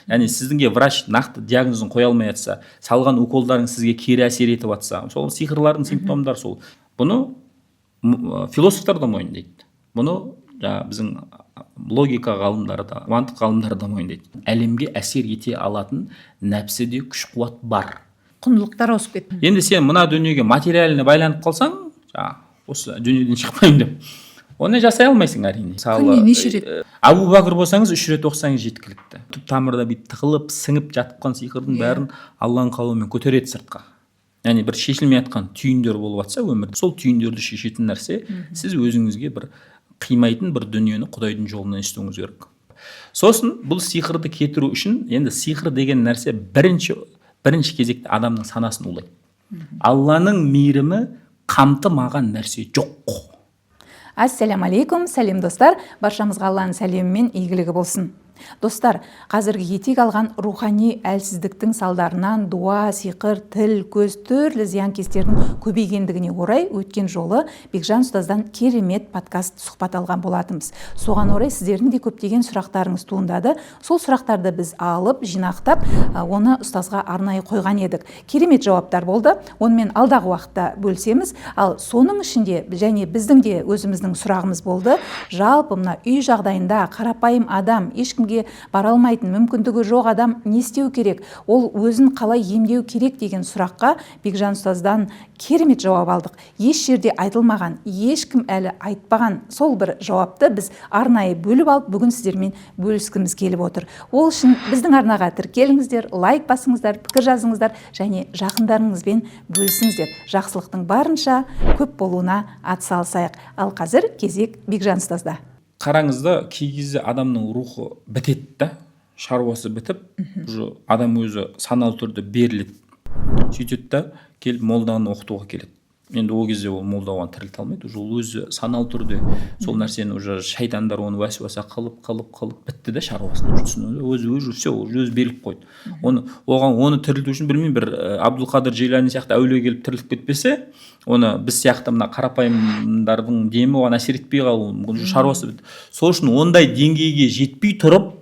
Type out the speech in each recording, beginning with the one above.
Яғни сізге врач нақты диагнозын қоя алмай жатса, салған уколдарың сізге кері әсер етіп жатса, сол сиқырлардың симптомдары сол. Бұны философтар да мойындайды. Бұны біздің логика ғалымдары да, мантық ғалымдары да мойындайды. Әлемге әсер ете алатын нәпсіде күш қуат бар. Құндылықтар ауысып кетті. Енді сен мына дүниеге материаліне байланып қалсаң, осы дүниеден шықпаймын деп, оны жасай алмайсың әрине. Күніне неше рет? Абу Бәкір болсаңыз 3 рет оқысаңыз жеткілікті. Түп тамырда бүйтіп тығылып, сіңіп жатып қалған сиқырдың бәрін Алланың қалауымен көтереді сыртқа. Яғни бір шешілмей жатқан түйіндер болып жатса өмірде, сол түйіндерді шешетін нәрсе сіз өзіңізге бір қимайтын бір дүниені Құдайдың жолынан істеуіңіз керек. Сосын бұл сиқырды кетіру үшін, енді сиқыр деген нәрсе бірінші кезекте адамның санасын улайды. Алланың мейірімі қамтымаған нәрсе жоқ. Ассаляму алейкум, сәлем достар, баршамызға Алланың сәлемімен игілігі болсын. Достар, қазіргі етек алған рухани әлсіздіктің салдарынан дуа, сиқыр, тіл, көз түрлі зиянкестердің көбейгендігіне орай өткен жолы Бекжан ұстаздан керемет подкаст сұхбат алған болатынбыз. Соған орай сіздердің де көптеген сұрақтарыңыз туындады. Сол сұрақтарды біз алып, жинақтап, оны ұстазға арнайы қойған едік. Керемет жауаптар болды. Онымен алдағы уақытта бөлсеміз, ал соның ішінде және біздің де өзіміздің сұрағымыз болды. Жалпы мына үй жағдайында қарапайым адам, ешкім бара алмайтын, мүмкіндігі жоқ адам не істеу керек, ол өзін қалай емдеу керек деген сұраққа Бекжан ұстаздан керемет жауап алдық. Еш жерде айтылмаған, ешкім әлі айтпаған сол бір жауапты біз арнайы бөліп алып, бүгін сіздермен бөліскіміз келіп отыр. Ол үшін біздің арнаға тіркеліңіздер, лайк басыңыздар, пікір жазыңыздар және жақындарыңызбен бөлісіңіздер. Жақсылықтың барынша көп болуына атсалысайық. Ал қазір кезек Бекжан ұстазда. Қараңызда, кей кезде адамның рухы бітеді да, шаруасы бітіп, адам өзі саналы түрде беріледі. Сөйтеді да, келіп молданы оқытуға келеді. Енді ол кезде ол молда оған тірілте алмайды, ол өзі саналы түрде сол нәрсені уже шайтандар оны уәсуаса қылып бітті да шаруасын өзі беріліп қойды. Оны тірілту үшін білмеймін, бір Абдулқадыр Жейлани сияқты әулие келіп тіріліп кетпесе, оны біз сияқты мына қарапайымдардың демі оған әсер етпей қалу, шаруасы бітті. Сол үшін ондай деңгейге жетпей тұрып,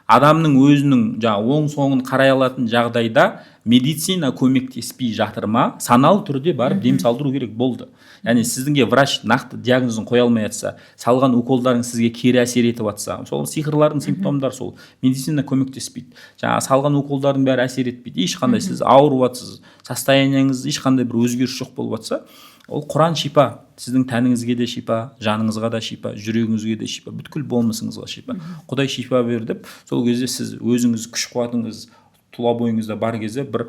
адамның өзінің оң соңын қарай алатын жағдайда медицина көмектеспей жатыр ма, саналы түрде барып дем салдыру керек болды. Яғни сізге врач нақты диагнозын қоя алмай жатса, салған уколдарың сізге кері әсер етіп жатса, сол сиқырлардың симптомдары сол. Медицина көмектеспейді. Салған уколдардың бәрі әсер етпейді. Ешқандай сіз ауырып жатсыз, состояниеңіз ешқандай бір өзгеріс жоқ болып жатса, ол Құран шипа, сіздің тәніңізге де шипа, жаныңызға да шипа, жүрегіңізге де шипа, бүткіл болмысыңызға шипа. Құдай шипа берді деп, сол кезде сіз өзіңіз күш қуатыңыз тұла бойыңызда бар кезде бір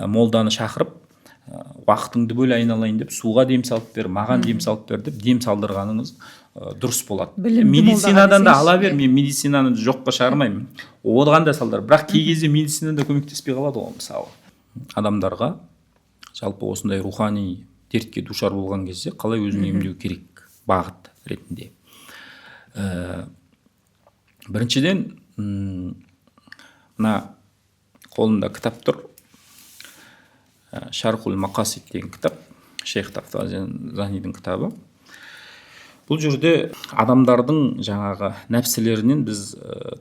молданы шақырып, уақытыңды бөл айналайын деп, суға дем салып бер, маған дем салып бер деп дем салдырғаныңыз дұрыс болады. Медицинадан да ала бер, мен медицинаны жоққа шығармаймын. Оған да салдар, бірақ кей кезде медицина да көмектеспей қалады ғой, мысалы. Адамдарға жалпы осындай рухани дертке душар болған кезде қалай өзін емдеу керек бағыт ретінде. Біріншіден, мына қолымда кітап тұр, Шархул Мақасид деген кітап, Шейх Тафтазанидің кітабы. Бұл жерде адамдардың жаңағы нәпсілерінен біз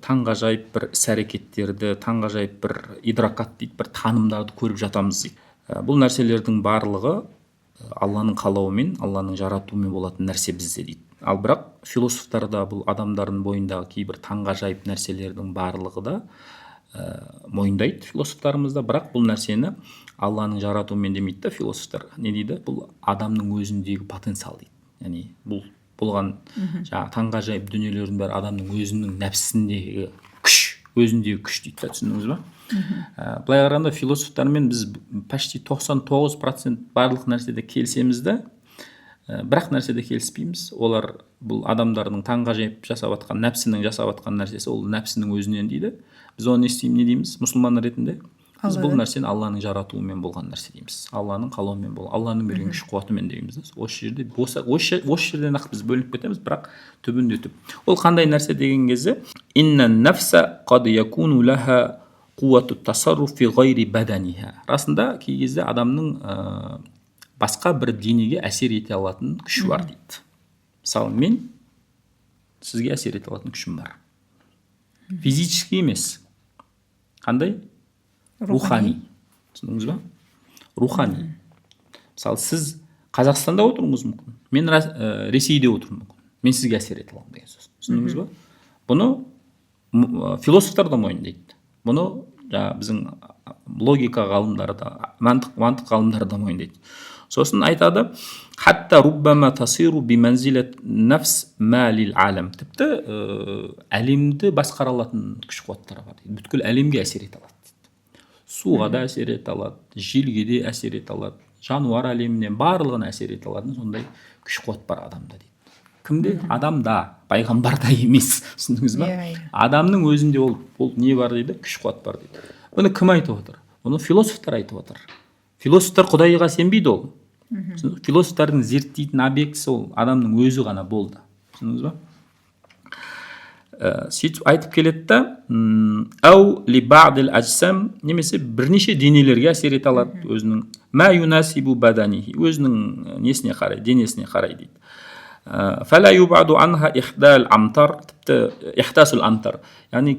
таңғажайып бір іс-әрекеттерді, таңғажайып бір идракат дейді, бір танымдарды көріп жатамыз дейді. Бұл нәрселердің барлығы Алланың қалауымен, Алланың жаратуымен болатын нәрсе бізде дейді. Ал бірақ философтар да бұл адамдардың бойындағы кейбір таңғажайып нәрселердің барлығы да мойындайды философтарымызда, бірақ бұл нәрсені Алланың жаратуымен демейді да философтар. Не дейді? Бұл адамның өзіндегі потенциал дейді. Яғни бұл болған таңғажайып дүниелердің бәрі адамның өзінің нәпсісіндегі күш дейді, түсіндіңіз ба? Былай қарағанда философтармен біз почти 99% барлық нәрседе келісеміз де, бірақ нәрседе келіспейміз. Олар бұл адамдардың таңғажайып жасап жатқан, нәпсінің жасап жатқан нәрсесі, ол нәпсінің өзінен дейді. Біз оны не дейміз? Мұсылман ретінде біз бұл нәрсені Алланың жаратуымен болған нәрсе дейміз. Алланың қалауымен болған, Алланың берген күш қуатымен дейміз. Осы жерден ақ біз бөлініп кетеміз, бірақ түбінде түп. Ол қандай нәрсе деген кезде, инна нафса қад якуну лаха қуату тасарруф фи ғайри баданиха. Расында кей кезде адамның басқа бір денеге әсер ете алатын күші бар дейді. Мысалы, мен сізге әсер ете алатын күшім бар. Физически емес. қандай? Рухани. Түсіндіңіз ба? Рухани. Мысалы, сіз Қазақстанда отыруыңыз мүмкін, мен Ресейде отыруым мүмкін, мен сізге әсер ете аламын деген сөз. Түсіндіңіз ба? Бұны философтар да мойындайды. Бұны біздің логика ғалымдары да, мантық ғалымдары да мойындайды. Сосын айтады, хатта руббама тасиру би манзилат нафс ма лил алам. Тіпті әлемді басқара алатын күш қуаттар бар дейді. Бүткіл әлемге әсер ете алады дейді. Суға да әсер ете алады, желге де әсер ете алады, жануар әлемінен барлығына әсер ете алатын сондай күш қуат бар адамда дейді. Кімде? Адамда, пайғамбарда емес. Түсіндіңіз ба? Адамның өзінде ол не бар дейді? Күш қуат бар дейді. Бұны кім айтып отыр? Бұны философтар айтып отыр. Философтар Құдайға сенбейді ол. Философтардың зерттейтін объектісі ол адамның өзі ғана болды. Түсіндіңіз ба? Сөйтіп айтып келеді да, ау ли бa'дил ажсам, немесе бірнеше денелерге әсер ете алады, өзінің ма юнасибу баданихи, өзінің несіне қарай, денесіне қарай дейді. Фала юбаду анха ихдал амтар, тіпті ихтасул амтар, яғни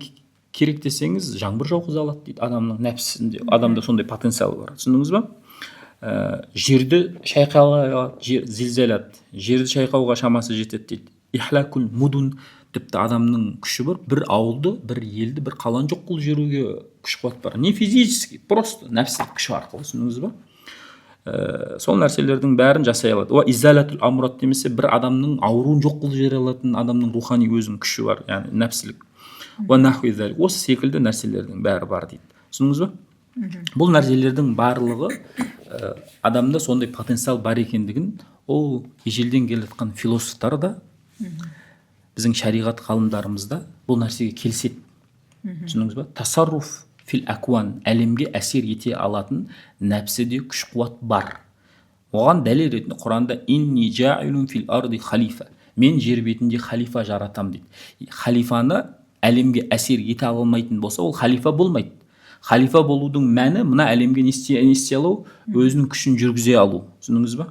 керек десеңіз жаңбыр жауғыза алады дейді. Адамның нәпсісінде, адамда сондай потенциал бар. Түсіндіңіз ба? Жерді шайқауға, зілзалат, жерді шайқауға шамасы жетеді дейді. Ихлакул мудун, тіпті адамның күші бар, бір ауылды, бір елді, бір қаланы жоқ қылып жіберуге күш қуат бар. Не физически, просто нәпсілік күші арқылы. Түсіндіңіз ба? Сол нәрселердің бәрін жасай алады. О изалатул амрат, немесе бір адамның ауруын жоқ қылып жібере алатын адамның рухани өзінің күші бар, яғни нәпсілік. Осы секілді нәрселердің бәрі бар дейді. Түсіндіңіз ба? Бұл нәрселердің барлығы адамда сондай потенциал бар екендігін ол ежелден келе жатқан философтар да, біздің шариғат ғалымдарымызда бұл нәрсеге келіседі. Түсіндіңіз ба? Тасарруф фил акуан, әлемге әсер ете алатын нәпсіде күш қуат бар. Оған дәлел ретінде Құранда инни жаилун фил арди халифа, мен жер бетінде халифа жаратам дейді. Халифаны әлемге әсер ете алмайтын болса, ол халифа болмайды. Халифа болудың мәні мына әлемге не істей алу, өзінің күшін жүргізе алу. Түсіндіңіз ба?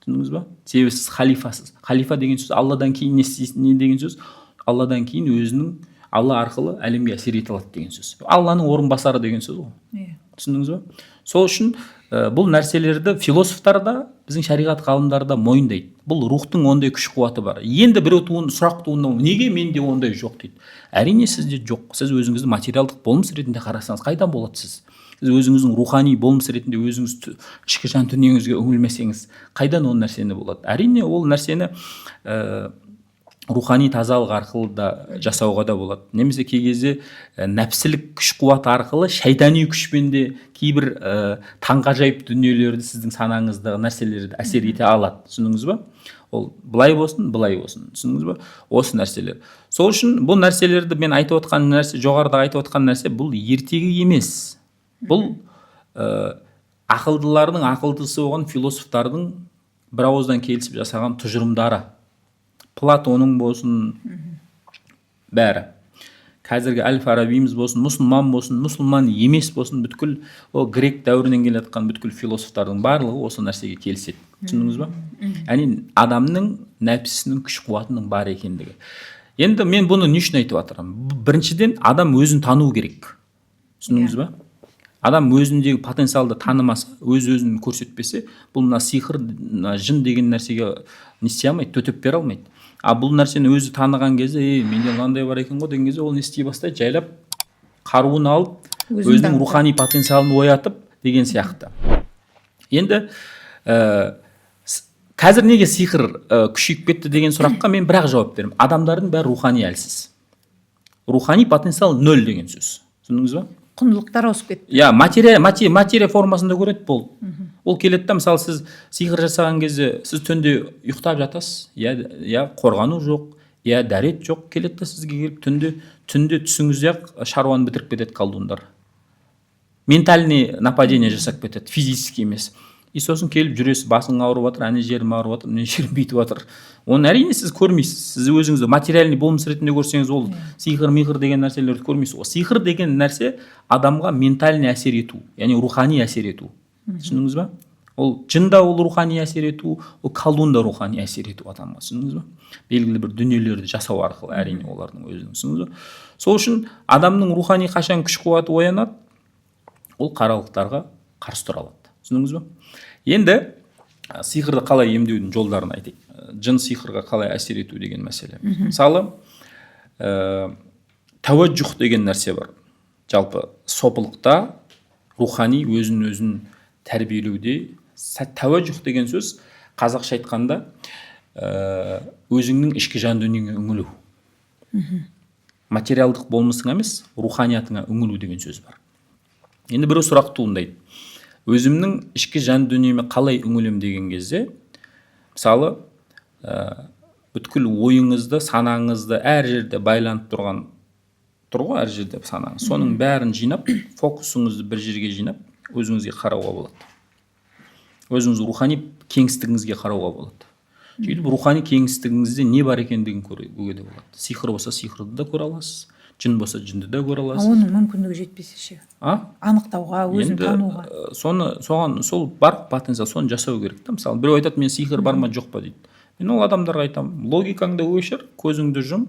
Түсіндіңіз ба? Себебі сіз халифасыз. Халифа деген сөз Алладан кейін не деген сөз? Алладан кейін өзінің Алла арқылы әлемге әсер ете алады деген сөз. Алланың орынбасары деген сөз ғой. Түсіндіңіз ба? Сол үшін бұл нәрселерді философтар да, біздің шариғат ғалымдары да мойындайды. Бұл рухтың ондай күш қуаты бар. Енді біреу сұрақ туындау, неге менде ондай жоқ дейді. Әрине сізде жоқ. Сіз өзіңізді материалдық болмыс ретінде қарасаңыз қайдан болады сіз? Сіз өзіңіздің рухани болмыс ретінде өзіңіз ішкі жан дүниеңізге үңілмесеңіз қайдан ол нәрсені болады? Әрине ол нәрсені рухани тазалық арқылы да жасауға да болады. Немесе кей кезде нәпсілік күш қуат арқылы шайтани күшпен де кейбір таңғажайып дүниелерді сіздің санаңыздағы нәрселерді әсер ете алады. Түсіндіңіз ба? Ол былай болсын, былай болсын. Түсіндіңіз ба? Осы нәрселер. Сол үшін бұл нәрселерді мен айтып отқан нәрсе, жоғарыда айтып отқан нәрсе бұл ертегі емес. Бұл ақылдылардың ақылдысы болған философтардың бір ауыздан келісіп жасаған тұжырымдары. Платонның болсын, бәрі. Қазіргі Әл-Фарабиміз болсын, мұсылман болсын, мұсылман емес болсын, бүткіл грек дәуірінен келе жатқан бүткіл философтардың барлығы осы нәрсеге келіседі. Түсіндіңіз ба? Яғни адамның нәпсісінің күш қуатының бар екендігі. Енді мен бұны не үшін айтып жатырмын? Біріншіден адам өзін тану керек. Түсіндіңіз ба? Адам өзіндегі потенциалды танымаса, өз-өзін көрсетпесе, бұл мына сиқыр, жын деген нәрсеге не істей алмайды, төтеп бере алмайды. А бұл нәрсені өзі таныған кезде, менде мынандай бар екен ғой деген кезде ол не істей бастайды, жайлап қаруын алып, өзінің рухани потенциалын оятып деген сияқты. Енді қазір неге сиқыр күшейіп кетті деген сұраққа мен бірақ жауап беремін. Адамдардың бәрі рухани әлсіз. Рухани потенциал 0 деген сөз. Түсіндіңіз ба? Құндылықтар ауысып кетті. Я, материя формасында көреді бұл. Ол келеді да, мысалы сіз сиқыр жасаған кезде сіз түнде ұйықтап жатасыз, я қорғану жоқ, я дәрет жоқ, келеді да сізге келіп түнде түсіңізде шаруаны бітіріп кетеді колдундар. Ментальный нападение жасап кетеді, физически емес. И сосын келіп жүресіз, басың ауырып жатыр, ана жерім ауырып жатыр, мына жерім бүйтіп жатыр. Оны әрине сіз көрмейсіз. Сіз өзіңізді материальный болмыс ретінде көрсеңіз, ол сиқыр деген нәрселерді көрмейсіз. Ол сиқыр деген нәрсе адамға ментальный әсер ету, яғни рухани әсер ету. Түсіндіңіз ба? Ол жында ол рухани әсер ету, ол колдунда рухани әсер ету адамға, түсіндіңіз бе? Белгілі бір дүниелерді жасау арқылы, әрине олардың өзінің, түсіндіңіз бе? Сол үшін адамның рухани қашан күш қуаты оянады, ол қаралықтарға қарсы тұра алады, түсіндіңіз бе? Енді сиқырды қалай емдеудің жолдарын айтайық. Жын сиқырға қалай әсер ету деген мәселе. Мысалы, тәуәжжүх деген нәрсе бар. Жалпы сопылықта рухани өзін тәрбиелеуде тәуәжжүх деген сөз қазақша айтқанда өзіңнің ішкі жан дүниеңе үңілу. Материалдық болмысыңа емес, руханиятыңа үңілу деген сөз бар. Енді бір сұрақ туындайды. Өзімнің ішкі жан дүниеме қалай үңілем деген кезде, мысалы, бүткіл ойыңызды, санаңызды әр жерде байланып тұрған ғой, әр жерде санаңыз. Соның бәрін жинап, фокусыңызды бір жерге жинап, өзіңізге қарауға болады. Өзіңіз рухани кеңістігіңізге қарауға болады. Сөйтіп рухани кеңістігіңізде не бар екендігін көруге де болады. Сиқыр болса сиқырды да көре аласыз, жын болса жынды да көре аласыз. Оның мүмкіндігі жетпесе ше? Анықтауға, өзін тануға. Соған сол бар потенциал, соны жасау керек та. Мысалы, біреу айтады, мен сиқыр бар ма жоқ па дейді. Мен ол адамдарға айтамын, логикаңды өшір, көзіңді жұм,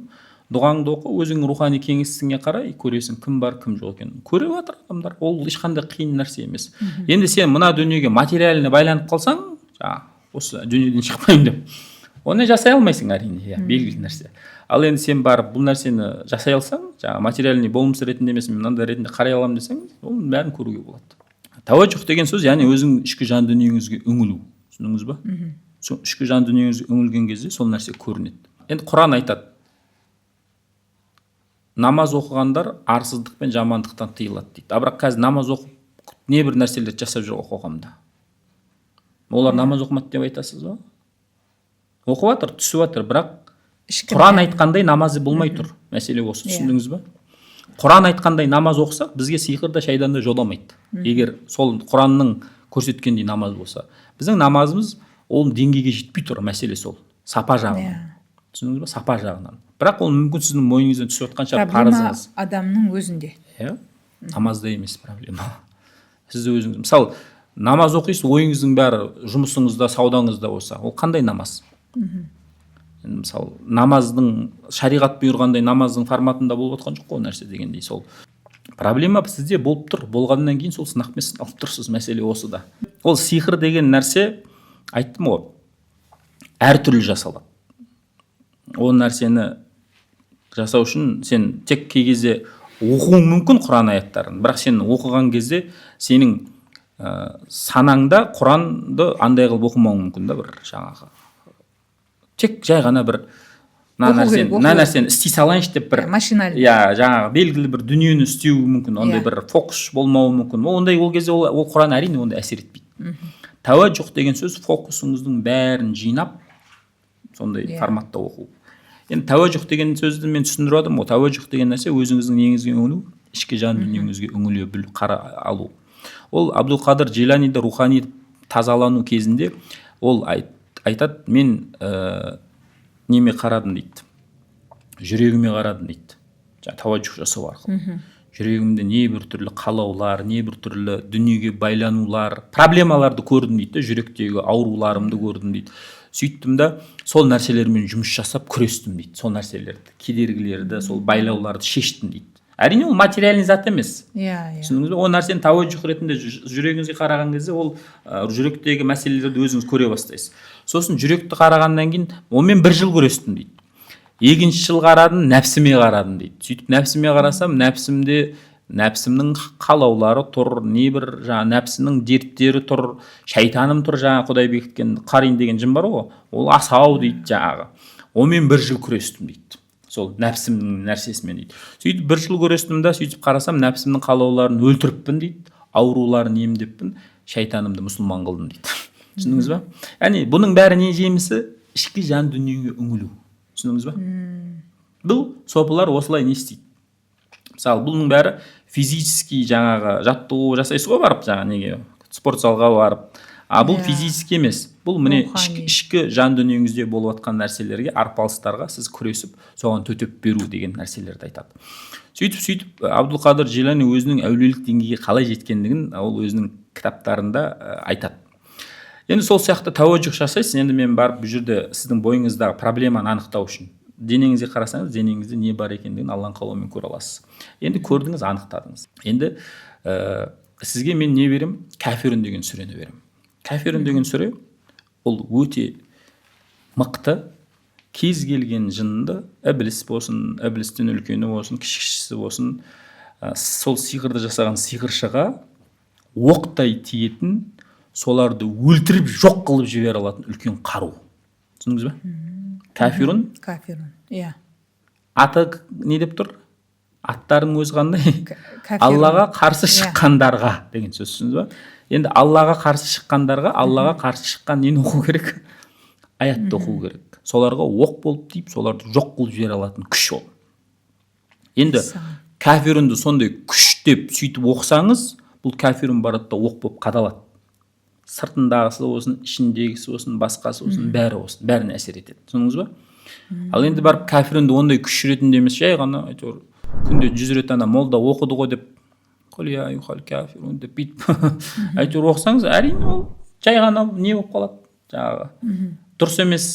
дұғаңды оқы, өзіңнің рухани кеңістігіңе қарай, көресің кім бар, кім жоқ екенін. Көре жатыр адамдар, ол ешқандай қиын нәрсе емес. Енді сен мына дүниеге материаліне байланып қалсаң, осы дүниеден шықпаймын деп, оны жасай алмайсың, әрине, белгілі нәрсе. Ал енді сен барып бұл нәрсені жасай алсаң, материальный болмыс ретінде емес, мынандай ретінде қарай аламын десең, оның бәрін көруге болады. Тәуәжжүх деген сөз, яғни өзің ішкі жан дүниеңізге үңілу, түсіндіңіз ба? Ішкі жан дүниеңізге үңілген кезде сол нәрсе көрінеді. Енді Құран айтады, намаз оқығандар арсыздық пен жамандықтан тыйылады дейді. Бірақ қазір намаз оқып небір нәрселерді жасап жүр қоғамда. Олар намаз оқымады деп айтасыз ба? Оқып жатыр, түсіп жатыр, бірақ Құран айтқандай намазы болмай тұр. Мәселе осы, түсіндіңіз ба? Құран айтқандай намаз оқысақ, бізге сиқыр да шайдан да жоламайды. Егер сол Құранның көрсеткендей намаз болса, біздің намазымыз ол деңгейге жетпей тұр, мәселе сол. Сапа жағынан. Түсіндіңіз ба? Сапа жағынан. Бірақ ол мүмкін сіздің мойныңыздан түсіп жатқан шығар, парызыңыз. Проблема адамның өзінде. Намазда емес проблема. Сіз өзіңіз, мысалы, намаз оқисыз, ойыңыздың бәрі жұмысыңызда, саудаңызда болса, ол қандай намаз? Мысалы, намаздың шариғат бұйырғандай намаздың форматында болып жатқан жоқ қой нәрсе дегендей. Сол проблема сізде болып тұр, болғаннан кейін сол сынақпен алып тұрсыз, мәселе осы да. Ол сиқыр деген нәрсе, айттым ғой, әртүрлі жасалады. Ол нәрсені жасау үшін сен тек кей кезде оқуың мүмкін Құран аяттарын, бірақ сен оқыған кезде сенің санаңда Құранды андай қылып оқымауың мүмкін да, бір жаңағы тек жай ғана бір нәрсені істей салайыншы деп бір машинально, жаңағы белгілі бір дүниені істеуі мүмкін, ондай бір фокус болмауы мүмкін. Ондай ол кезде ол Құран әрине ондай әсер етпейді. Тәуәжжүх деген сөз фокусыңыздың бәрін жинап сондай форматта оқу. Енді тәуәжжүх деген сөзді мен түсіндіріп отырмын. Тәуәжжүх деген нәрсе өзіңіздің неңізге үңілу, ішкі жан дүниеңізге үңіле білу, қара алу. Ол Абдул-Қадыр Джиланиді рухани тазалану кезінде ол айтады, мен неме қарадым дейді, жүрегіме қарадым дейді, тәуәжжүх жасау арқылы. Жүрегімде небір түрлі қалаулар, небір түрлі дүниеге байланулар, проблемаларды көрдім дейді, жүректегі ауруларымды көрдім дейді. Сөйттім да сол нәрселермен жұмыс жасап күрестім дейді, сол нәрселерді, кедергілерді, сол байлауларды шештім дейді. Әрине ол материальный зат емес. Түсіндіңіз бе? Ол нәрсені тәуәжжүх ретінде жүрегіңізге қараған кезде ол жүректегі мәселелерді өзіңіз көре бастайсыз. Сосын жүректі қарағаннан кейін онымен 1 жыл күрестім дейді. Екінші жыл қарадым, нәпсіме қарадым дейді. Сөйтіп нәпсіме қарасам, нәпсімнің қалаулары тұр, небір жаңа нәпсінің дерттері тұр, шайтаным тұр, жаңа Құдай бекіткен қарин деген жын бар ғой, ол асау дейді жаңағы. Онымен 1 жыл күрестім дейді. Сол нәпсімнің нәрсесімен дейді. Сөйтіп 1 жыл күрестім да, сөйтіп қарасам, нәпсімнің қалауларын өлтіріппін дейді, ауруларын емдеппін, шайтанымды мұсылман қылдым дейді. Түсіндіңіз ба? Яғни бұның бәрі не жемісі? Ішкі жан дүниеге үңілу. Түсіндіңіз ба? Бұл сопылар осылай не істейді? Мысалы, бұның бәрі физически жаңағы жаттығу жасайсыз ғой барып, жаңа неге спорт залға барып. Бұл физически емес. Бұл міне ішкі жан дүниеңізде болып жатқан нәрселерге, арпалыстарға сіз күресіп, соған төтеп беру деген нәрселерді айтады. Сөйтіп Абдул-Қадыр Джилани өзінің әулиелік деңгейге қалай жеткендігін ол өзінің кітаптарында айтады. Енді сол сияқты тәуәжжүх жасайсыз. Енді мен барып бұл жерде сіздің бойыңыздағы проблеманы анықтау үшін денеңізге қарасаңыз, денеңізде не бар екендігін Алланың қалауымен көре аласыз. Енді көрдіңіз, анықтадыңыз. Енді сізге мен не берем? Кәфирун деген сүрені берем. Кәфирун деген сүре ол өте мықты, кез келген жынды, ібліс болсын, іблістен үлкені болсын, кішісі болсын, сол сиқырды жасаған сиқыршыға оқтай тиетін, соларды өлтіріп жоқ қылып жібере алатын үлкен қару. Түсіндіңіз бе? Кәфирун. Иә. Аты не деп тұр? Аттарының өзі қандай? Аллаға қарсы шыққандарға деген сөз, түсіндіңіз бе? Енді Аллаға қарсы шыққандарға, Аллаға қарсы шыққан нені оқу керек? Аятты оқу керек. Соларға оқ болып тиіп, соларды жоқ қылып жібере алатын күш ол. Енді кәфирунды сондай күштеп сөйтіп оқысаңыз, бұл кәфирун барады да оқ болып қадалады. Сыртындағысы болсын, ішіндегісі болсын, басқасы болсын, бәрі болсын, бәріне әсер етеді. Түсіндіңіз бе? Ал енді барып кәфирунды ондай күш ретінде емес, жай ғана әйтеуір күнде 100 рет ана молда оқыды ғой деп, құл я юхал кәфирун деп бүйтіп әйтеуір оқысаңыз, әрине ол жай ғана не болып қалады. Жаңағы дұрыс емес,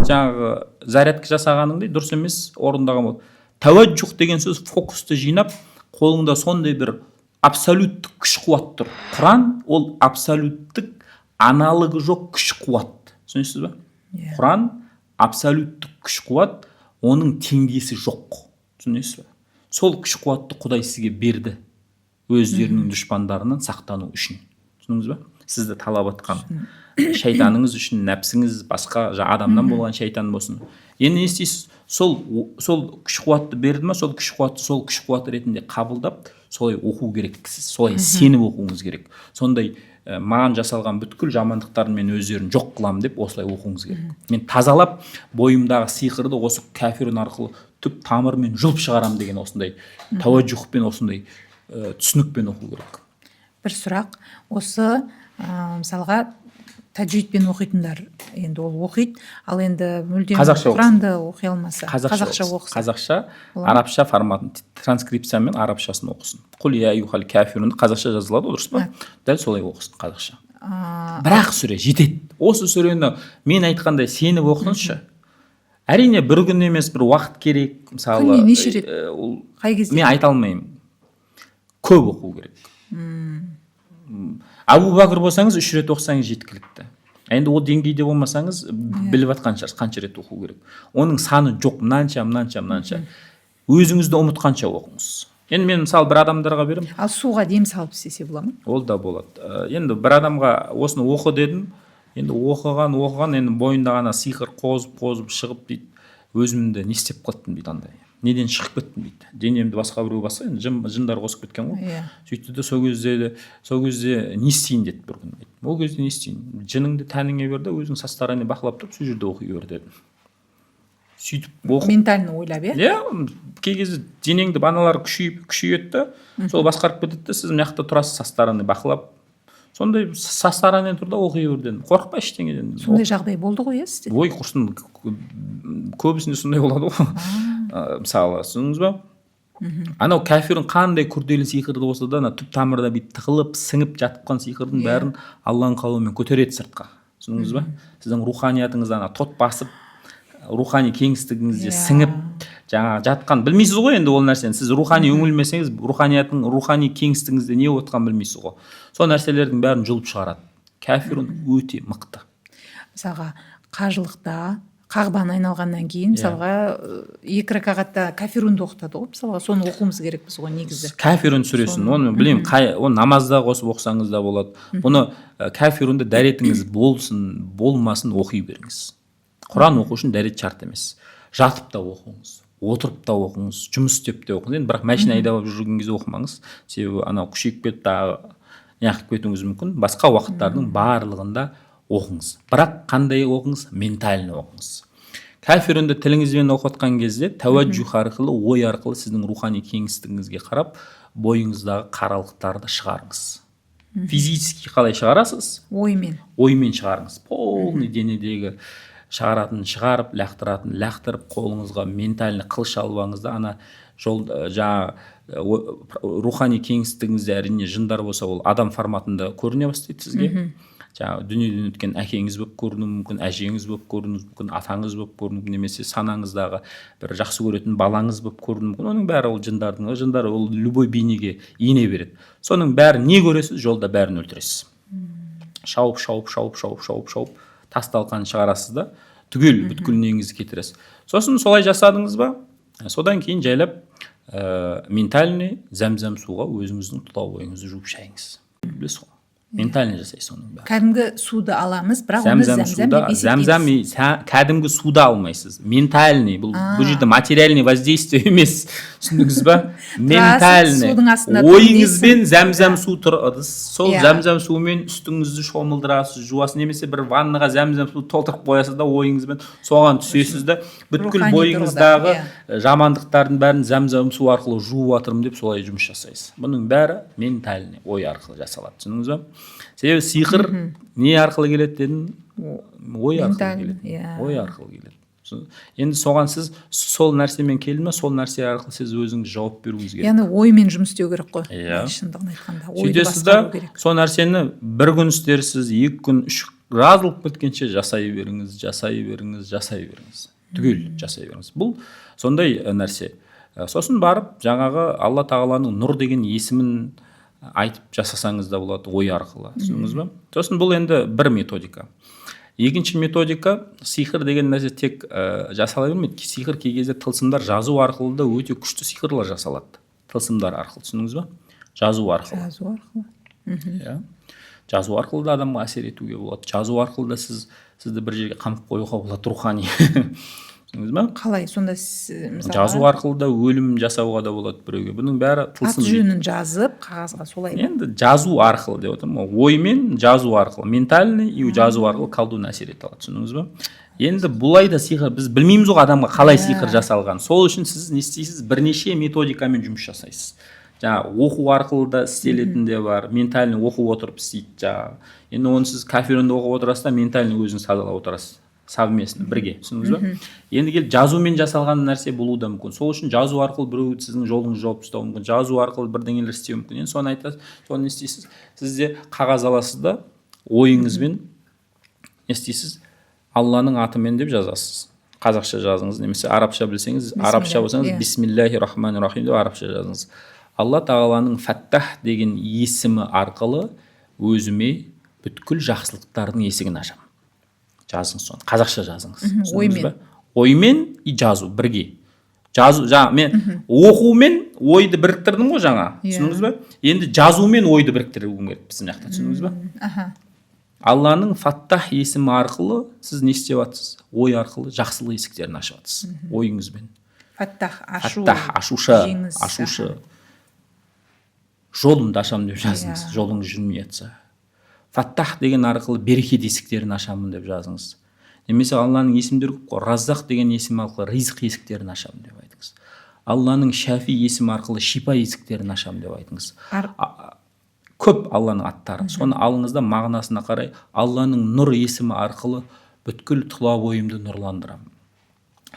жаңағы зарядка жасағаныңдай дұрыс емес орындаған болады. Тәуәжжүх деген сөз фокусты жинап, қолыңда сондай бір абсолюттік күш қуат тұр. Құран ол абсолюттік аналогы жоқ күш қуат. Түсінесіз бе? Құран абсолюттік күш қуат, оның теңдесі жоқ. Түсінесіз бе? Сол күш қуатты Құдай сізге берді, өздерінің дұшпандарынан сақтану үшін. Түсіндіңіз бе? Сізді талап атқан шайтаныңыз үшін, нәпсіңіз, басқа адамнан болған шайтан болсын. Енді не істейсіз? Сол күш қуатты берді ма, сол күш қуаты ретінде қабылдап, солай оқу керек сіз, солай сеніп оқуыңыз керек. Сондай маған жасалған бүткіл жамандықтарын мен өздерін жоқ қылам деп осылай оқуыңыз керек. Мен тазалап, бойымдағы сиқырды осы кәфирун арқылы түп тамырымен жұлып шығарам деген осындай тәуәжжүхпен, осындай түсінікпен оқу керек. Бір сұрақ, осы мысалға тәжвидпен оқитындар, енді ол оқиды, ал енді мүлдем Құранды оқи алмаса, қазақша оқысын. Қазақша, арабша форматын, транскрипциямен арабшасын оқысын. Құл я юхал кәфирун қазақша жазылады, дұрыс па? Дәл солай оқысын қазақша. Бірақ сүре жетеді. Осы сүрені мен айтқандай сеніп оқысыншы. Әрине бір күн емес, бір уақыт керек. Мысалы, күніне неше рет? Қай кезде? Мен айта алмаймын. Көп оқу керек. Абу Бәкір болсаңыз 3 рет оқысаңыз жеткілікті. Енді ол деңгейде болмасаңыз біліп жатқан шығарсыз қанша рет оқу керек. Оның саны жоқ, мынанша. Өзіңізді ұмытқанша оқыңыз. Енді мен мысалы бір адамдарға беремін. Ал суға дем салып істесе бола ма? Ол да болады. Енді бір адамға осыны оқы дедім. Енді оқыған, енді бойында ғана сиқыр қозып шығып дейді. Өзімді не істеп қаттым дейді андай. Неден шығып кеттім дейді. Денемді басқа біреу басса, енді жындар қосып кеткен ғой. Сөйтті де сол кезде не істейін деді бір күн. Ол кезде не істейін? Жыныңды тәніңе бер де, өзің со стороны бақылап тұрып, сол жерде оқи бер дедім. Сөйтіп оқып. Ментально ойлап, иә? Кей кезде денеңді аналары күшейеді, сол басқарып кетеді, сіз мына жақта тұрасыз со стороны бақылап. Сондай со стороны тұрда оқи бер дедім. Қорықпа ештеңеден. Сондай жағдай болды ғой, сізде? Ой, құрсын, көбісінде сондай болады ғой. Мысалы, түсіндіңіз ба? Анау кәфирун қандай күрделі сиқырды болса да, түп тамырда бүйтіп тығылып, сіңіп жатқан сиқырдың бәрін Алланың қалауымен көтереді сыртқа. Түсіндіңіз ба? Сіздің руханиятыңыз тот басып, рухани кеңістігіңізде сіңіп, жаңағы жатқан, білмейсіз ғой енді ол нәрсені. Сіз рухани өңілмесеңіз, рухани кеңістігіңізде не отқан білмейсіз ғой. Сол нәрселердің бәрін жұлып шығарады. Кәфирун өте мықты. Мысалға, қажылықта Қағбаны айналғаннан кейін, мысалға, 2 ракағатта кәфирунды оқытады ғой, мысалға, соны оқуымыз керекпіз ғой негізі. Кәфирун сүресін, оны білемін, оны намазда қосып оқысаңыз да болады. Бұны кәфирунды дәретіңіз болмасын оқи беріңіз. Құран оқу үшін дәрет шарт емес. Жатып та оқыңыз, отырып та оқыңыз, жұмыс істеп те оқыңыз. Енді бірақ машина айдап жүрген кезде оқымаңыз. Себебі анау күшейіп кетіп тағы неғып кетуіңіз мүмкін. Басқа уақыттардың барлығында оқыңыз. Бірақ қандай оқыңыз? Ментально оқыңыз. Кәфирунды тіліңізбен оқытқан кезде тәуәжжүх арқылы, ой арқылы сіздің рухани кеңістігіңізге қарап, бойыңыздағы қаралықтарды шығарыңыз. Физически қалай шығарасыз? Оймен шығарыңыз. Полный денедегі шығаратын шығарып, лақтыратын лақтырып, қолыңызға ментально қылыш албаңызда ана жол рухани кеңістігіңізде әрине жындар болса, ол адам форматында көріне бастайды сізге. жаңағы дүниеден өткен әкеңіз болып көрінуі мүмкін, әжеңіз болып көрінуі мүмкін, атаңыз болып көрінуі мүмкін, немесе санаңыздағы бір жақсы көретін балаңыз болып көрінуі мүмкін. Оның бәрі ол жындар ол любой бейнеге ене береді. Соның бәрі не көресіз? Жолда бәрін өлтіресіз. Шауып тас-талқан шығарасыз да, бүткіл неңізді кетіресіз. Сосын солай жасадыңыз ба? Содан кейін жайлап ментальный зәм-зәм суға өзіңіздің тұла бойыңызды жуып шайыңыз. Білесіз ғой? Ментально жасайсыз оның бәрі. Кәдімгі суды аламыз, бірақ оны зәм-зәм деп есептейміз. Кәдімгі суды алмайсыз. Ментальный, бұл жерде материальный воздействие емес. Түсіндіңіз ба? Ментальный. Ойыңызбен зәм-зәм су тұрады. Сол зәм-зәм суымен үстіңізді шомылдырасыз, жуасыз, немесе бір ваннаға зәм-зәм су толтырып қоясыз да, ойыңызбен соған түсесіз да, бүткіл бойыңыздағы жамандықтардың бәрін зәм-зәм су арқылы жуып жатырмын деп солай жұмыс жасайсыз. Бұның бәрі ментальный, ой арқылы жасалады. Түсіндіңіз ба? Себебі сиқыр не арқылы келеді дедім? Ой арқылы келеді. Ой арқылы келеді. Енді соған сіз сол нәрсемен келді ме, сол нәрсе арқылы сіз өзіңіз жауап беруіңіз керек. Яғни оймен жұмыс істеу керек қой. Шындығын айтқанда. Ойды басқару керек. Сол нәрсені бір күн істерсіз, 2 күн, 3 разылып біткенше жасай беріңіз. Түгел жасай беріңіз. Бұл сондай нәрсе. Сосын барып жаңағы Алла тағаланың нұр деген есімін айтып жасасаңыз да болады ой арқылы. Түсіндіңіз ба? Сосын бұл енді бір методика. Екінші методика, сиқыр деген нәрсе тек жасала бермейді. Сиқыр кей кезде тылсымдар жазу арқылы да өте күшті сиқырлар жасалады. Тылсымдар арқылы, түсіндіңіз ба? Жазу арқылы. Жазу арқылы да адамға әсер етуге болады. Жазу арқылы да сізді бір жерге қамып қоюға болады, рухани. Түсіндіңіз ба? Қалай? Сонда мысалы жазу арқылы да өлім жасауға да болады біреуге. Бұның бәрі тылсым. аты жөнін жазып, қағазға солай ма? Енді жазу арқылы деп отырмын. Оймен жазу арқылы, ментальный и жазу арқылы колдун әсер ете алады. Түсіндіңіз ба? Енді бұлай да сиқыр, біз білмейміз ғой адамға қалай сиқыр жасалған. Сол үшін сіз не істейсіз? Бірнеше методикамен жұмыс жасайсыз. Жаңағы оқу арқылы да істелетін де бар, ментальный оқып отырып істейді жаңағы. Енді оны сіз кафедрада оқып отырасыз да, ментальный өзіңіз тазалап отырасыз. Совместно, бірге, түсіндіңіз ба? Енді келіп жазумен жасалған нәрсе болуы да мүмкін. Сол үшін жазу арқылы біреу сіздің жолыңызды жауып тастауы мүмкін. Жазу арқылы бірдеңелер істеуі мүмкін. Енді соны айтасыз, соны не істейсіз? Сіз де қағаз аласыз да, ойыңызбен не істейсіз? Алланың атымен деп жазасыз. Қазақша жазыңыз, немесе арабша білсеңіз, арабша болсаңыз бисмиллахи-рахмани-рахим деп арабша жазыңыз. Алла тағаланың Фаттах деген есімі арқылы өзіме бүткіл жақсылықтардың есігін ашамын. Жазыңыз соны, қазақша жазыңыз. Оймен и жазу бірге. Жазу, жаңа мен оқумен ойды біріктірдім ғой жаңа. Түсіндіңіз ба? Енді жазумен ойды біріктіруім керек біздің жақта, түсіндіңіз ба? Алланың Фаттах есімі арқылы сіз не істеп жатсыз? Ой арқылы жақсылық есіктерін ашып жатсыз. Ойыңызбен. Фаттах, ашушы. Жолымды ашамын деп жазыңыз. Жолыңыз жүрмей жатса. Фаттах деген арқылы берекет есіктерін ашамын деп жазыңыз. Немесе Алланың есімдері көп қой. Раззақ деген есім арқылы ризық есіктерін ашамын деп айтыңыз. Алланың Шафи есімі арқылы шипа есіктерін ашамын деп айтыңыз. Көп Алланың аттары. Соны алыңыз да мағынасына қарай Алланың нұр есімі арқылы бүткіл тұла бойымды нұрландырамын.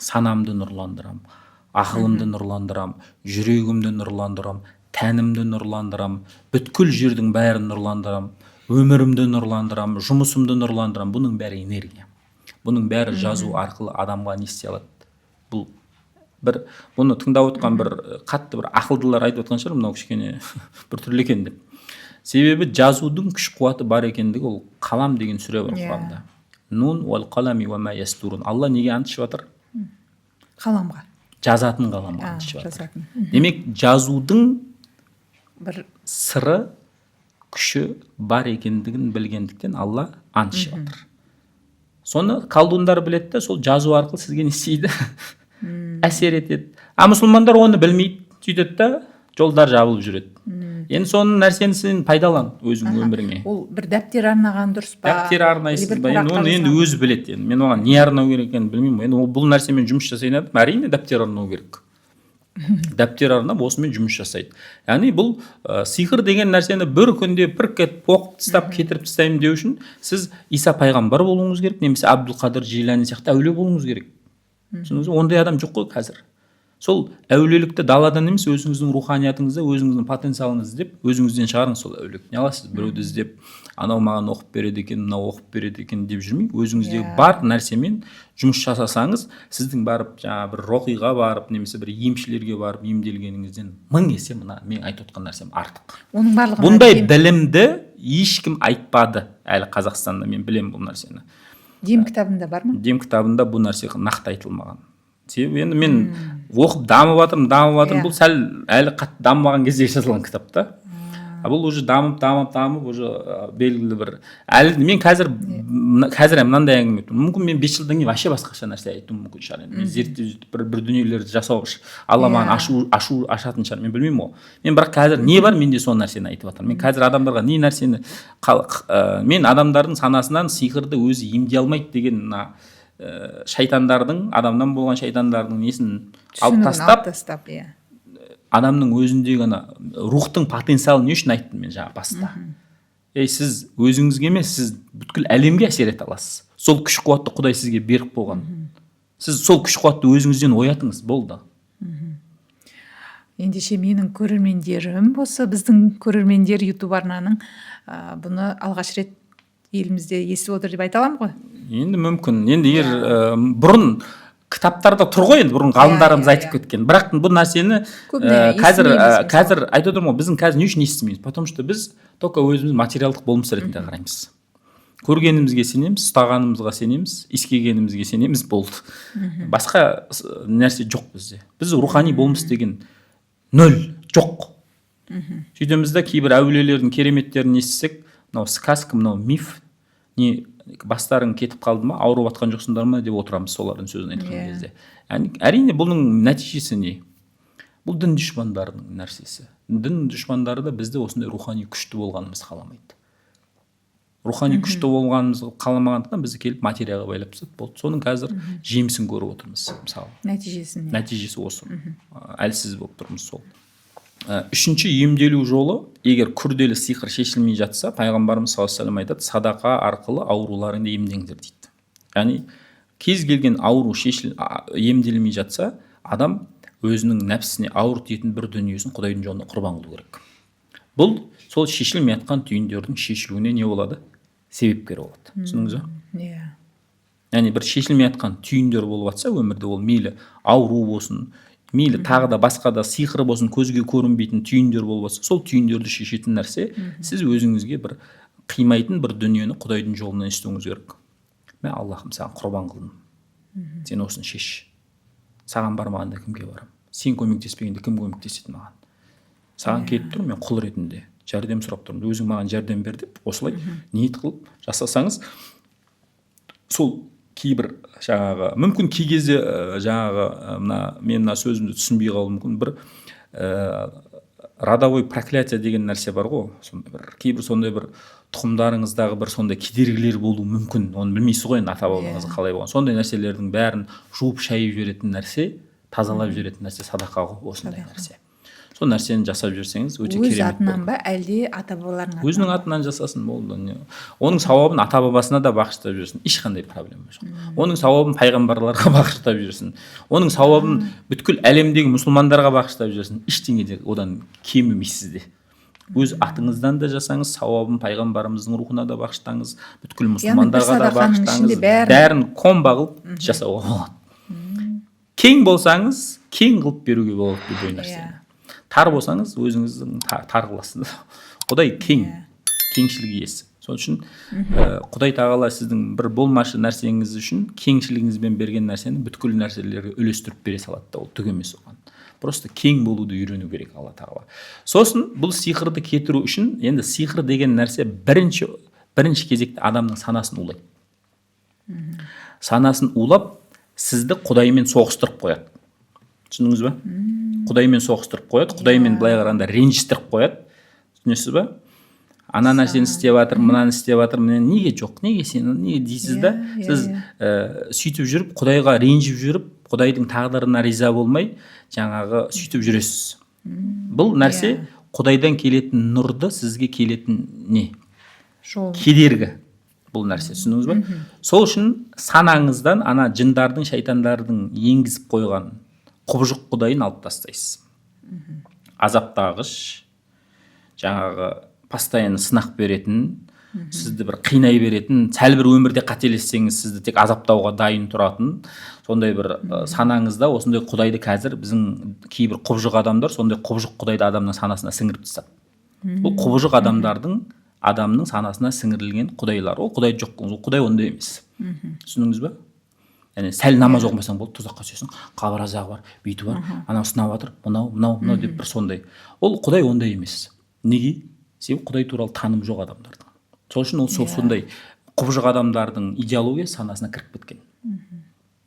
Санамды нұрландырамын. Ақылымды нұрландырамын. Жүрегімді нұрландырамын. Тәнімді нұрландырамын. Бүткіл жердің бәрін нұрландырамын. Өмірімді нұрландырамын, жұмысымды нұрландырамын. Бұның бәрі энергия. Бұның бәрі жазу арқылы адамға не істей алады? Бұл бұны тыңдап отқан бір қатты бір ақылдылар айтып отқан шығар, мынау кішкене бір түрлі екен деп. Себебі жазудың күш қуаты бар екендігі, ол қалам деген сүре бар Құранда. Нун уал қалами ва ма ястурун. Алла неге ант ішіп жатыр? Қаламға. Жазатын қаламға ант ішіп жатыр. Демек, жазудың бір сыры, күші бар екендігін білгендіктен Алла ант ішіп жатыр. Соны колдундар біледі де, сол жазу арқылы сізге не істейді? Әсер етеді. Мұсылмандар оны білмейді, сөйтеді де, жолдар жабылып жүреді. Енді соның нәрсені сен пайдалан өзің өміріңе. Ол бір дәптер арнаған дұрыс па? Дәптер арнайсыз ба? Оны енді өзі біледі. Мен оған не арнау керек екенін білмеймін. Енді бұл нәрсемен жұмыс жасайын дедім, әрине дәптер арнау керек. Дәптер арнап осымен жұмыс жасайды. Яғни бұл сиқыр деген нәрсені бір күнде бір кет оқып тастап кетіріп тастаймын деу үшін сіз Иса пайғамбар болуыңыз керек, немесе Абдул Қадыр Жилани сияқты әулие болуыңыз керек. Түсіндіңіз бе? Ондай адам жоқ қой қазір. сол әулиелікті даладан емес өзіңіздің руханиятыңызда өзіңіздің потенциалыңызды іздеп өзіңізден шығарыңыз сол әулиелікті. Не аласыз біреуді іздеп анау маған оқып береді екен мынау оқып береді екен деп жүрмей өзіңіздегі бар нәрсемен жұмыс жасасаңыз сіздің барып жаңағы бір рухиға барып немесе бір емшілерге барып емделгеніңізден 1000 есе мына мен айтып отқан нәрсем артық. Оның барлығы Бұндай білімді ешкім айтпады әлі Қазақстанда, мен білемін бұл нәрсені. Дем кітабында бар ма? Дем кітабында бұл нәрсе нақты айтылмаған. Себебі енді мен оқып дамып жатырмын, бұл сәл әлі қатты дамымаған кезде жазылған кітап та. Бұл уже дамып уже белгілі бір әлі мен қазір мынандай әңгіме айтамын. Мүмкін мен 5 жылдан кейін вообще басқаша нәрсе айтуым мүмкін шығар. Мен зерттеп бір дүниелерді жасау Алла маған ашатын шығар. Мен білмеймін ғой. Мен бірақ қазір не бар менде сол нәрсені айтып жатырмын. Мен қазір адамдарға не нәрсені мен адамдардың санасынан сиқырды өзі емдей алмайды деген мына шайтандардың, адамнан болған шайтандардың несін алып тастап адамның өзіндегі рухтың потенциалын не үшін айттым мен жаңа баста. Сіз өзіңізге емес, сіз бүткіл әлемге әсер ете аласыз. Сол күш қуатты Құдай сізге беріп болған. Сіз сол күш қуатты өзіңізден оятыңыз, болды. Ендеше менің көрермендерім болса, біздің көрермендер YouTube арнаның бұны алғаш рет елімізде естіп отыр деп айта аламын ғой? Енді мүмкін. Енді бұрын кітаптарда тұр ғой, енді бұрын ғалымдарымыз айтып кеткен. Бірақ бұл нәрсені қазір айтып отырмын ғой, біздің қазір не үшін естімейміз? Потому что біз только өзіміз материалдық болмыс ретінде қараймыз. Көргенімізге сенеміз, ұстағанымызға сенеміз, искегенімізге сенеміз, болды. Басқа нәрсе жоқ бізде. Біз рухани болмыс деген 0 жоқ. Сөйтеміз де кейбір әулиелердің кереметтерін естісек, мынау сказка, мынау миф, не бастарың кетіп қалды ма, ауырып жатқан жоқсыңдар ма деп отырамыз солардың сөзін айтқан кезде. Әрине бұның нәтижесі не? Бұл дін дұшпандарының нәрсесі. Дін дұшпандары да бізді осындай рухани күшті болғанымыз қаламайды. Рухани күшті болғанымыз қаламағандықтан бізді келіп материяға байлап тастады, болды. Соның қазір жемісін көріп отырмыз, мысалы. Нәтижесі осы. Әлсіз болып тұрмыз сол. Үшінші емделу жолы, егер күрделі сиқыр шешілмей жатса, пайғамбарымыз саллаллаху алейхи ва саллям айтады, садақа арқылы ауруларыңды емдеңдер дейді. Яғни кез келген ауру емделмей жатса, адам өзінің нәпсісіне ауыр тиетін бір дүниесін Құдайдың жолына құрбан қылу керек. Бұл сол шешілмей жатқан түйіндердің шешілуіне не болады? Себепкер болады. Түсіндіңіз бе? Яғни бір шешілмей жатқан түйіндер болып жатса өмірде, ол мейлі ауру болсын, мейлі тағы да басқа да сиқыр болсын, көзге көрінбейтін түйіндер болып жатса, сол түйіндерді шешетін нәрсе сіз өзіңізге бір қимайтын бір дүниені Құдайдың жолынан істеуіңіз керек. Мен Аллахым саған құрбан қылдым. Сен осыны шеш. Саған бармағанда кімге барам? Сен көмектеспегенде кім көмектеседі маған? Саған келіп тұр, мен құл ретінде жәрдем сұрап тұрмын. Өзің маған жәрдем бер деп, осылай ниет қылып жасасаңыз, сол кейбір жаңағы мүмкін кей кезде жаңағы мен мына сөзімді түсінбей қалуым мүмкін, бір родовой проклятие деген нәрсе бар ғой, сондай бір кейбір сондай бір тұқымдарыңыздағы бір сондай кедергілер болуы мүмкін, оны білмейсіз ғой, ата бабаңыз қалай болған. Сондай нәрселердің бәрін жуып шайып жіберетін нәрсе, тазалап жіберетін нәрсе садақа ғой, осындай нәрсе. Сол нәрсені жасап жүрсеңіз өте керемет. Өз атынан ба, әлде ата бабаларының атынан? Өзінің атынан жасасын, болды. Оның сауабын ата бабасына да бағыштап жүрсін, ешқандай проблема жоқ. Оның сауабын пайғамбарларға бағыштап жүрсін. Оның сауабын бүткіл әлемдегі мұсылмандарға бағыштап жүрсін. Ештеңе де одан кем емессіз де. Өз атыңыздан да жасаңыз, сауабын пайғамбарымыздың рухына да бағыштаңыз, бүткіл мұсылмандарға да бағыштаңыз. Бәрін комба қылып жасауға болады. Кең болсаңыз, кең қылып беруге болады деп ой нәрсені. Тар болсаңыз, өзіңіздің тар қыласыз. Құдай кеңшілік иесі. Сол үшін Құдай тағала сіздің бір болмашы нәрсеңіз үшін кеңшілігіңізбен берген нәрсені бүткіл нәрселерге үлестіріп бере салады да, ол түк емес оған. Просто кең болуды үйрену керек Алла тағала. Сосын бұл сиқырды кетіру үшін, енді сиқыр деген нәрсе бірінші кезекте адамның санасын улайды. Санасын улап, сізді Құдаймен соғыстырып қояды. Түсіндіңіз бе? Құдаймен соғыстырып қояды, Құдаймен былай қарағанда ренжістіріп қояды. Түсінесіз бе? Ана нәрсені істеп жатыр, мынаны істеп жатыр, неге жоқ, неге сен, неге дейсіз да? Сіз сөйтіп жүріп, Құдайға ренжіп жүріп, Құдайдың тағдырына риза болмай, жаңағы сөйтіп жүресіз. Бұл нәрсе Құдайдан келетін нұрды сізге келетін не? Кедергі. Бұл нәрсе, түсіндіңіз бе? Сол үшін санаңыздан ана жындардың, шайтандардың енгізіп қойған құбыжық құдайын алып тастайсыз. Азаптағыш, жаңағы постоянно сынақ беретін, сізді бір қинай беретін, сәл бір өмірде қателессеңіз сізді тек азаптауға дайын тұратын, сондай бір санаңызда осындай құдайды қазір біздің кейбір құбыжық адамдар сондай құбыжық құдайды адамның санасына сіңіріп тастады. Бұл құбыжық адамның санасына сіңірілген құдайлар. Ол құдай жоқ, ол құдай ондай емес. Түсіндіңіз ба? Яғни сәл намаз оқымасаң болды, тұзаққа түсесің, қабір азабы бар, бүйту бар, анау сынап жатыр, мынау деп бір сондай. Ол құдай ондай емес. Неге? Себебі құдай туралы таным жоқ адамдардың. Сол үшін ол сондай құбыжық адамдардың идеология санасына кіріп кеткен.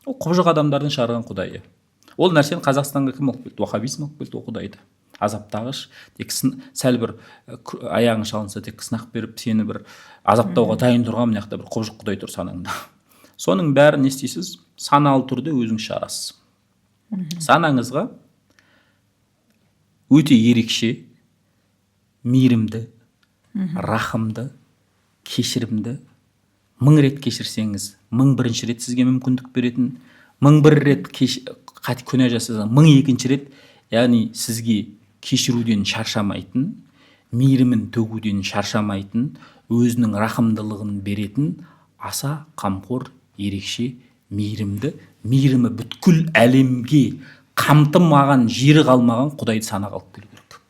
Ол құбыжық адамдардың шығарған құдайы. Ол нәрсені Қазақстанға кім алып келді? Вахабизм алып келді ол құдайды. Азаптағыш, тек сәл бір аяғың шалынса тек сынақ беріп, сені бір азаптауға дайын тұрған мына жақта бір құбыжық құдай тұр санаңда. Соның бәрін не істейсіз? Саналы түрде өзіңіз шығарасыз. Санаңызға өте ерекше, мейірімді, рахымды, кешірімді, 1000 рет кешірсеңіз, 1001 рет сізге мүмкіндік беретін, 1001 рет күнә жасасаңыз, 1002 рет, яғни сізге кешіруден шаршамайтын, мейірімін төгуден шаршамайтын, өзінің рахымдылығын беретін, аса қамқор, ерекше, мейірімі бүткіл әлемге қамтымаған, жері қалмаған құдайды санаға алып келу керек.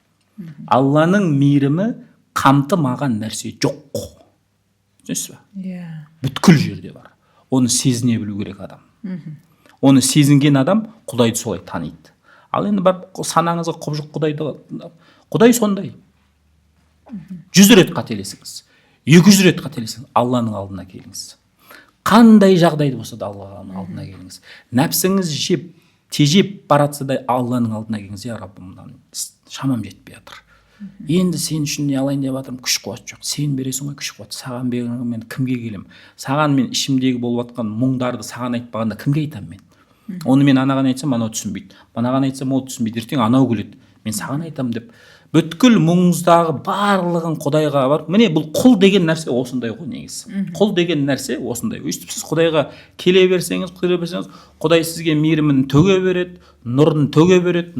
Алланың мейірімі қамтымаған нәрсе жоқ. Түсінесіз ба? Бүткіл жерде бар. Оны сезіне білу керек адам. Оны сезінген адам құдайды солай таниды. Ал енді бар санаңызға құбыжық құдай сондай. 100 рет қателесіңіз, 200 рет қателесіңіз, Алланың алдына келіңіз. Қандай жағдайды болса да Алланың алдына келіңіз. Нәпсіңіз тежеп баратса да Алланың алдына келіңіз. Я Раббым, шамам жетпей жатыр. Енді сен үшін не алайын деп жатырмын, күш қуат жоқ. Сен бересің ғой күш қуат. Саған берген мен кімге келем? Саған мен ішімдегі болып жатқан мұңдарды саған айтпағанда кімге айтамын мен? Оны мен анаған айтсам, анау түсінбейді. Мынаған айтсам, ол түсінбейді. Ертең анау күледі. Мен саған айтамын деп. Бүткіл мұңыңыздағы барлығын құдайға бар. Міне бұл құл деген нәрсе осындай ғой негізі. Құл деген нәрсе осындай. Өйстіп сіз құдайға келе берсеңіз, құдай сізге мейірімін төге береді, нұрын төге береді.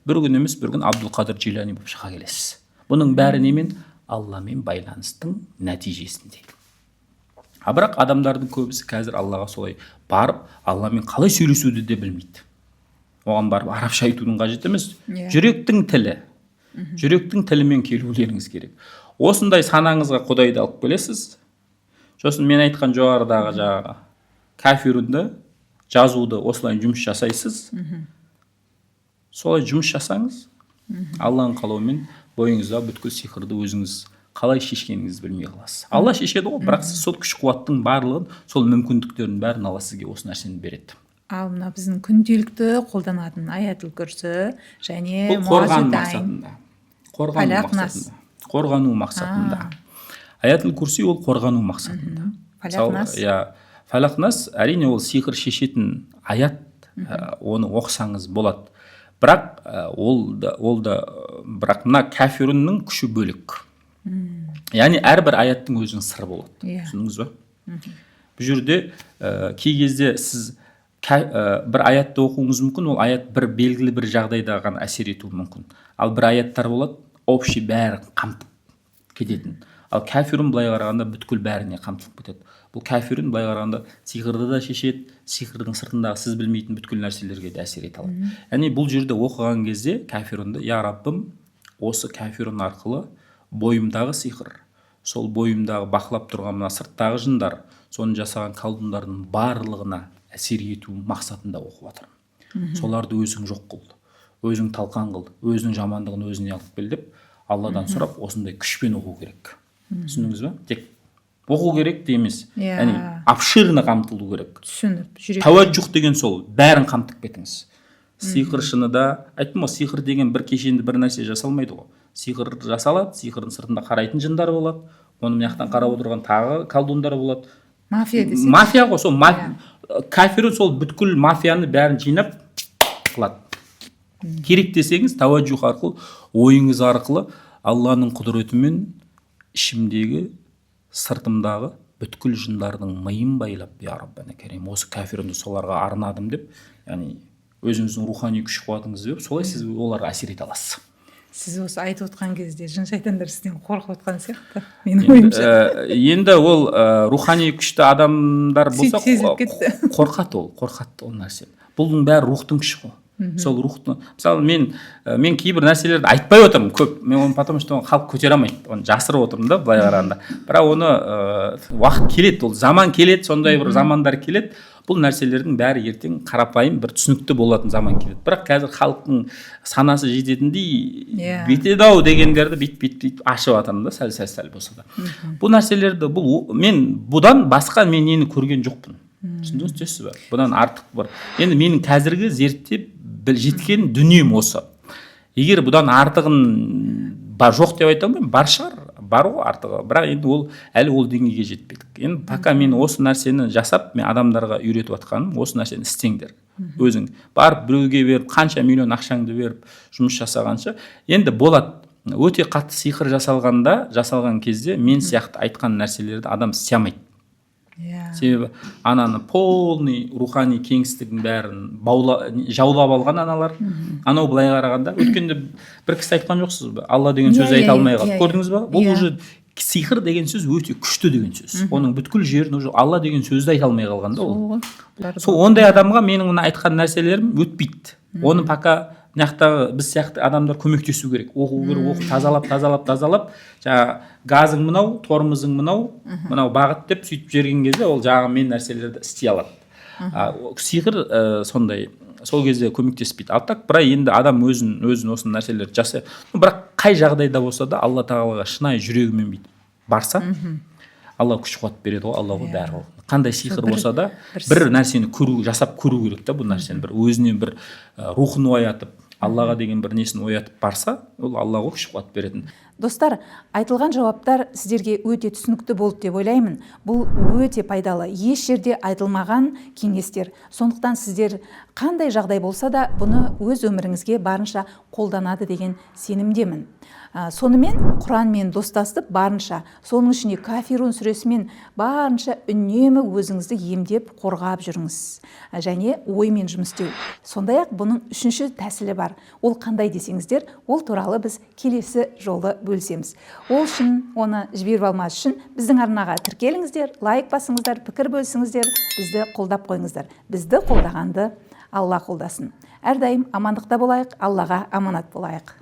Бір күн емес, бір күн Абдул-Қадыр Жилани болып шыға келесіз. Бұның бәрі немен? Алламен байланыстың нәтижесінде. Бірақ адамдардың көбісі қазір Аллаға солай барып, Алламен қалай сөйлесуді де білмейді. Оған барып арабша айтудың қажет емес. Жүректің тілімен келулеріңіз керек. Осындай санаңызға құдайды алып келесіз. Сосын мен айтқан жоғарыдағы жаңағы кафирунды жазуды осылай жұмыс жасайсыз. Солай жұмыс жасаңыз, Алланың қалауымен бойыңызда бүткіл сиқырды өзіңіз қалай шешкеніңізді білмей қаласыз. Алла шешеді ғой, бірақ сіз сол күш қуаттың барлығын, сол мүмкіндіктердің бәрін Алла сізге осы нәрсені береді. Ал мына біздің күнделікті қолданатын аятул күрсі және қорғану мақсатында. Аятул күрси ол қорғану мақсатында. Фалақнас әрине ол сиқыр шешетін аят, оны оқысаңыз болады. Бірақ бірақ мына кәфирунның күші бөлек. Яғни әрбір аяттың өзінің сыры болады. Түсіндіңіз ба? Бұл жерде кей кезде сіз бір аятты оқуыңыз мүмкін, ол аят бір белгілі бір жағдайда ғана әсер етуі мүмкін. Ал бір аяттар болады, общий бәрі қамтып кететін. Ал кәфирун былай қарағанда бүткіл бәріне қамтылып кетеді. Бұл кәфирун былай қарағанда сиқырды да шешеді, сиқырдың сыртындағы сіз білмейтін бүткіл нәрселерге де әсер ете алады. Яғни бұл жерде оқыған кезде кәфирунды, я Раббым, осы кәфирун арқылы бойымдағы сиқыр, сол бойымдағы бақылап тұрған мына сырттағы жындар, соны жасаған колдундардың барлығына әсер ету мақсатында оқып жатырмын. Соларды өзің жоқ қыл, өзің талқан қыл, өзінің жамандығын өзіне алып кел деп Алладан сұрап, осындай күшпен оқу керек. Түсіндіңіз ба? Тек оқу керек те емес. Яғни обширно қамтылу керек. Түсініп. Тәуәжжух деген сол, бәрін қамтып кетіңіз. Сиқыршыны да, айттым ғой, сиқыр деген бір кешенді бір нәрсе жасалмайды ғой. Сиқыр жасалады, сиқырдың сыртында қарайтын жындар болады, оның мына жақтан қарап отырған тағы колдундар болады. Мафия десек. Мафия ғой, сол кәфирун сол бүткіл мафияны бәрін жинап қылады. Керек десеңіз, тәуәжжух арқылы, ойыңыз арқылы Алланың құдіретімен ішімдегі, сыртымдағы бүткіл жындардың миын байлап, я Раббана Карим, осы кәфирімді соларға арнадым деп, яғни өзіңіздің рухани күш қуатыңызды беріп, солай сіз оларға әсер ете аласыз. Сіз осы айтып отқан кезде жын шайтандар сізден қорқып отқан сияқты менің ойымша. Енді ол рухани күшті адамдар болса сезіліп кетті. қорқады ол нәрсе. Бұның бәрі рухтың күші ғой. Сол рухтың, мысалы мен кейбір нәрселерді айтпай отырмын көп, мен оны потому что халық көтере алмайды, оны жасырып отырмын да былай қарағанда. Бірақ оны уақыт келеді, ол заман келеді, сондай бір замандар келеді. Бұл нәрселердің бәрі ертең қарапайым бір түсінікті болатын заман келеді. Бірақ қазір халықтың санасы жететіндей бүйтеді ау дегендерді бүйтіп ашып жатырмын да, сәл болса да. Бұл нәрселерді мен бұдан басқа мен нені көрген жоқпын. Түсіндіңіз бе? Бұдан артық бар. Енді менің қазіргі зерттеп жеткен дүнием осы. Егер бұдан артығын жоқ деп айта алмаймын, бар шығар, бар ғой артығы. Бірақ енді әлі ол деңгейге жетпедік. Енді пока мен осы нәрсені жасап, мен адамдарға үйретіп жатқаным, осы нәрсені істеңдер. Өзің барып біреуге беріп, қанша миллион ақшаңды беріп, жұмыс жасағанша, енді болады. Өте қатты сиқыр жасалған кезде мен сияқты айтқан нәрселерді адам істей алмайды. Себебі ананы полный рухани кеңістігін бәрін жаулап алған аналар. Анау былай қарағанда, өткенде бір кісі айтқан жоқсыз ба? Алла деген сөз айта алмай қалды. Көрдіңіз ба? Бұл уже сиқыр деген сөз өте күшті деген сөз. Оның бүткіл жерін уже Алла деген сөзді айта алмай қалған да ол. Сол ондай адамға менің мына айтқан нәрселерім өтпейді. Оны пока мынаяқтағы біз сияқты адамдар көмектесу керек. Оқу керек, тазалап, жаңа газың мынау, тормозың мынау бағыт деп сөйтіп жерген кезде ол жаңағы мен нәрселерді істей алады. Сиқыр сондай, сол кезде көмектеспейді. Ал так бірақ енді адам өзін осы нәрселерді жасай. Бірақ қай жағдайда болса да Алла тағалаға шынайы жүрегімен бүйтіп барса, Алла күш қуат береді ғой, Алла ғой бәрі ғой. Қандай сиқыр болса да бір нәрсені жасап көру керек та, бұл нәрсені бір өзінен бір рухын оятып, Аллаға деген бір несін оятып барса, ол Аллаға күш қуат беретін. Достар, айтылған жауаптар сіздерге өте түсінікті болды деп ойлаймын. Бұл өте пайдалы, еш жерде айтылмаған кеңестер. Сондықтан сіздер қандай жағдай болса да бұны өз өміріңізге барынша қолданады деген сенімдемін. Сонымен Құранмен достасып барынша, соның ішінде Кафирун сүресімен барынша үнемі өзіңізді емдеп қорғап жүріңіз. Және оймен жұмыс істеу. Сондай-ақ бұның үшінші тәсілі бар. Ол қандай десеңіздер, ол туралы біз келесі жолы бөлісеміз. Ол үшін оны жіберіп алмас үшін біздің арнаға тіркеліңіздер, лайк басыңыздар, пікір бөлісіңіздер, бізді қолдап қойыңыздар. Бізді қолдағанды Алла қолдасын. Әрдайым амандықта болайық, Аллаға аманат болайық.